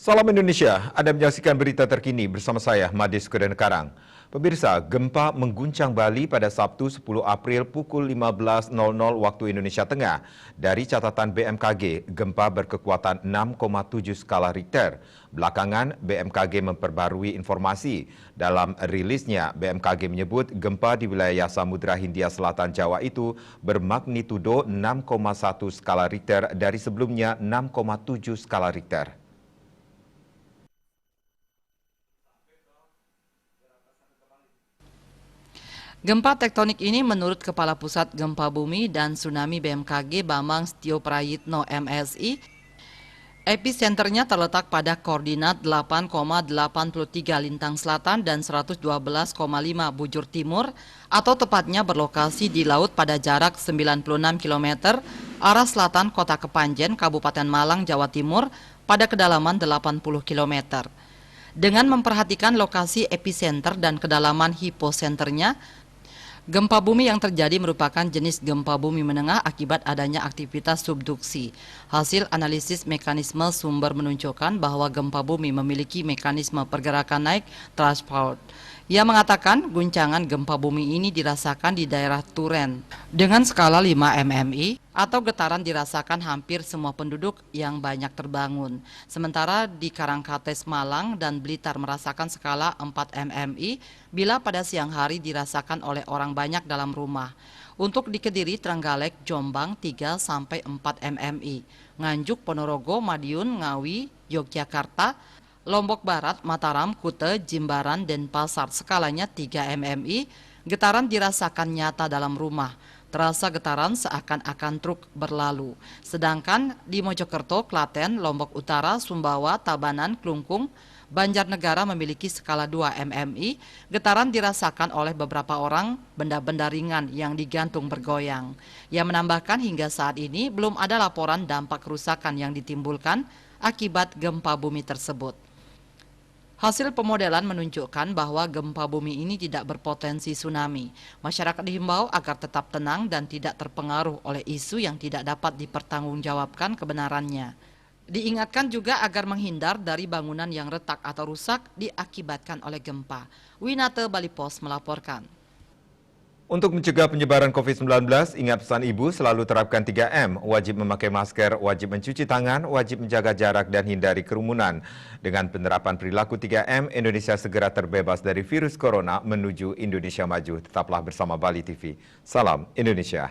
Salam Indonesia, Anda menyaksikan berita terkini bersama saya, Madis Kudenkarang. Pemirsa, gempa mengguncang Bali pada Sabtu 10 April pukul 15.00 waktu Indonesia Tengah. Dari catatan BMKG, gempa berkekuatan 6,7 skala Richter. Belakangan, BMKG memperbarui informasi. Dalam rilisnya, BMKG menyebut gempa di wilayah Samudra Hindia Selatan Jawa itu bermagnitudo 6,1 skala Richter dari sebelumnya 6,7 skala Richter. Gempa tektonik ini menurut Kepala Pusat Gempa Bumi dan Tsunami BMKG Bambang Setio Prayitno MSI, episenternya terletak pada koordinat 8,83 lintang selatan dan 112,5 bujur timur, atau tepatnya berlokasi di laut pada jarak 96 km arah selatan Kota Kepanjen, Kabupaten Malang, Jawa Timur pada kedalaman 80 km. Dengan memperhatikan lokasi epicenter dan kedalaman hiposenternya, gempa bumi yang terjadi merupakan jenis gempa bumi menengah akibat adanya aktivitas subduksi. Hasil analisis mekanisme sumber menunjukkan bahwa gempa bumi memiliki mekanisme pergerakan naik thrust fault. Ia mengatakan guncangan gempa bumi ini dirasakan di daerah Turen dengan skala 5 mmi atau getaran dirasakan hampir semua penduduk yang banyak terbangun. Sementara di Karangkates, Malang dan Blitar merasakan skala 4 mmi bila pada siang hari dirasakan oleh orang banyak dalam rumah. Untuk di Kediri, Trenggalek, Jombang 3-4 mmi, Nganjuk, Ponorogo, Madiun, Ngawi, Yogyakarta, Lombok Barat, Mataram, Kute, Jimbaran, Denpasar skalanya 3 mmi, getaran dirasakan nyata dalam rumah. Terasa getaran seakan-akan truk berlalu. Sedangkan di Mojokerto, Klaten, Lombok Utara, Sumbawa, Tabanan, Klungkung, Banjarnegara memiliki skala 2 mmi, getaran dirasakan oleh beberapa orang, benda-benda ringan yang digantung bergoyang. Ia menambahkan hingga saat ini belum ada laporan dampak kerusakan yang ditimbulkan akibat gempa bumi tersebut. Hasil pemodelan menunjukkan bahwa gempa bumi ini tidak berpotensi tsunami. Masyarakat dihimbau agar tetap tenang dan tidak terpengaruh oleh isu yang tidak dapat dipertanggungjawabkan kebenarannya. Diingatkan juga agar menghindar dari bangunan yang retak atau rusak diakibatkan oleh gempa. Winate Bali Pos melaporkan. Untuk mencegah penyebaran COVID-19, ingat pesan Ibu selalu terapkan 3M, wajib memakai masker, wajib mencuci tangan, wajib menjaga jarak dan hindari kerumunan. Dengan penerapan perilaku 3M, Indonesia segera terbebas dari virus corona menuju Indonesia maju. Tetaplah bersama Bali TV. Salam Indonesia.